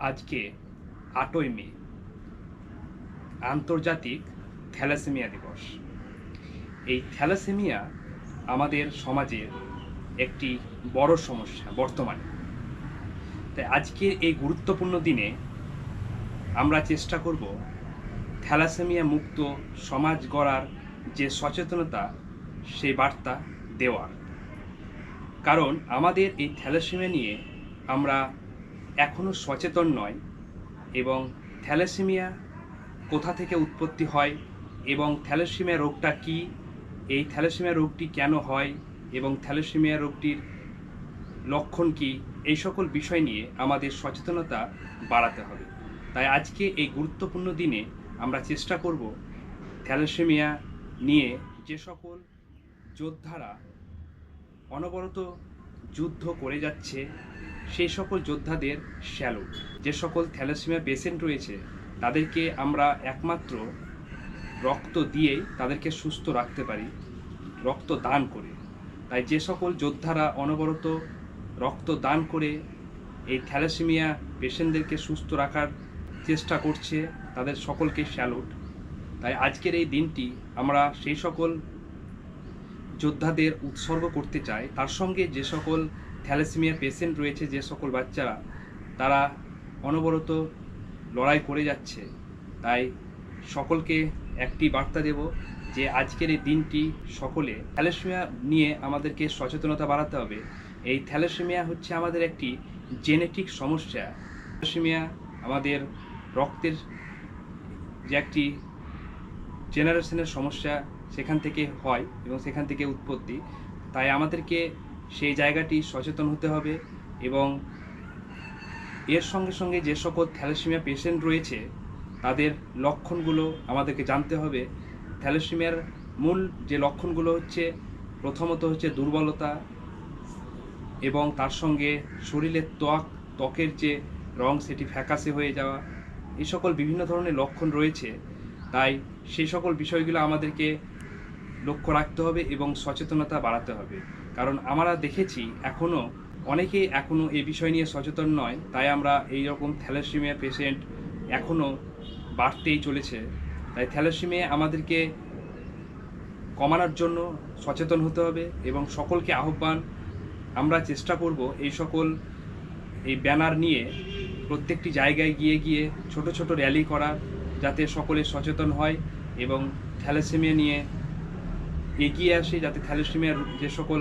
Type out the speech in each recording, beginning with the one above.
আজকে ৮ই মে আন্তর্জাতিক থ্যালাসেমিয়া দিবস। এই থ্যালাসেমিয়া আমাদের সমাজের একটি বড় সমস্যা বর্তমানে। তাই আজকের এই গুরুত্বপূর্ণ দিনে আমরা চেষ্টা করব থ্যালাসেমিয়া মুক্ত সমাজ গড়ার যে সচেতনতা সেই বার্তা দেওয়ার। কারণ আমাদের এই থ্যালাসেমিয়া নিয়ে আমরা এখনও সচেতন নয়, এবং থ্যালাসেমিয়া কোথা থেকে উৎপত্তি হয় এবং থ্যালাসেমিয়া রোগটা কী, এই থ্যালাসেমিয়া রোগটি কেন হয় এবং থ্যালাসেমিয়া রোগটির লক্ষণ কী, এই সকল বিষয় নিয়ে আমাদের সচেতনতা বাড়াতে হবে। তাই আজকে এই গুরুত্বপূর্ণ দিনে আমরা চেষ্টা করব থ্যালাসেমিয়া নিয়ে যে সকল যোদ্ধারা অনবরত যুদ্ধ করে যাচ্ছে সেই সকল যোদ্ধাদের স্যালুট। যে সকল থ্যালাসেমিয়া পেশেন্ট রয়েছে তাদেরকে আমরা একমাত্র রক্ত দিয়েই তাদেরকে সুস্থ রাখতে পারি, রক্ত দান করে। তাই যে সকল যোদ্ধারা অনবরত রক্ত দান করে এই থ্যালাসেমিয়া পেশেন্টদেরকে সুস্থ রাখার চেষ্টা করছে তাদের সকলকে স্যালুট। তাই আজকের এই দিনটি আমরা সেই সকল যোদ্ধাদের উৎসর্গ করতে চাই। তার সঙ্গে যে সকল থ্যালাসেমিয়া পেশেন্ট রয়েছে, যে সকল বাচ্চারা তারা অনবরত লড়াই করে যাচ্ছে, তাই সকলকে একটি বার্তা দেব যে আজকের এই দিনটি সকলে থ্যালাসেমিয়া নিয়ে আমাদেরকে সচেতনতা বাড়াতে হবে। এই থ্যালাসেমিয়া হচ্ছে আমাদের একটি জেনেটিক সমস্যা। থ্যালাসেমিয়া আমাদের রক্তের যে একটি জেনারেশনের সমস্যা, সেখান থেকে হয় এবং সেখান থেকে উৎপত্তি। তাই আমাদেরকে সেই জায়গাটি সচেতন হতে হবে, এবং এর সঙ্গে সঙ্গে যে সকল থ্যালাসেমিয়া পেশেন্ট রয়েছে তাদের লক্ষণগুলো আমাদেরকে জানতে হবে। থ্যালাসেমিয়ার মূল যে লক্ষণগুলো হচ্ছে, প্রথমত হচ্ছে দুর্বলতা, এবং তার সঙ্গে শরীরের ত্বকের যে রং সেটি ফ্যাকাশে হয়ে যাওয়া, এই সকল বিভিন্ন ধরনের লক্ষণ রয়েছে। তাই সেই সকল বিষয়গুলো আমাদেরকে লক্ষ্য রাখতে হবে এবং সচেতনতা বাড়াতে হবে। কারণ আমরা দেখেছি অনেকেই এখনও এই বিষয় নিয়ে সচেতন নয়, তাই আমরা এই রকম থ্যালাসেমিয়া পেশেন্ট এখনও বাড়তেই চলেছে। তাই থ্যালাসেমিয়া আমাদেরকে কমানোর জন্য সচেতন হতে হবে, এবং সকলকে আহ্বান, আমরা চেষ্টা করব এই ব্যানার নিয়ে প্রত্যেকটি জায়গায় গিয়ে গিয়ে ছোট ছোট র্যালি করার, যাতে সকলে সচেতন হয় এবং থ্যালাসেমিয়া নিয়ে এগিয়ে আসে, যাতে থ্যালাসেমিয়ার যে সকল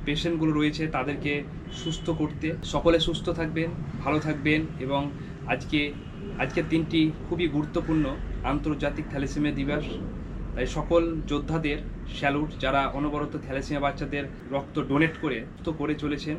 পেশেন্টগুলো রয়েছে তাদেরকে সুস্থ করতে। সকলে সুস্থ থাকবেন, ভালো থাকবেন, এবং আজকের দিনটি খুবই গুরুত্বপূর্ণ, আন্তর্জাতিক থ্যালাসেমিয়া দিবস। তাই সকল যোদ্ধাদের স্যালুট, যারা অনবরত থ্যালাসেমিয়া বাচ্চাদের রক্ত ডোনেট করে চলেছেন।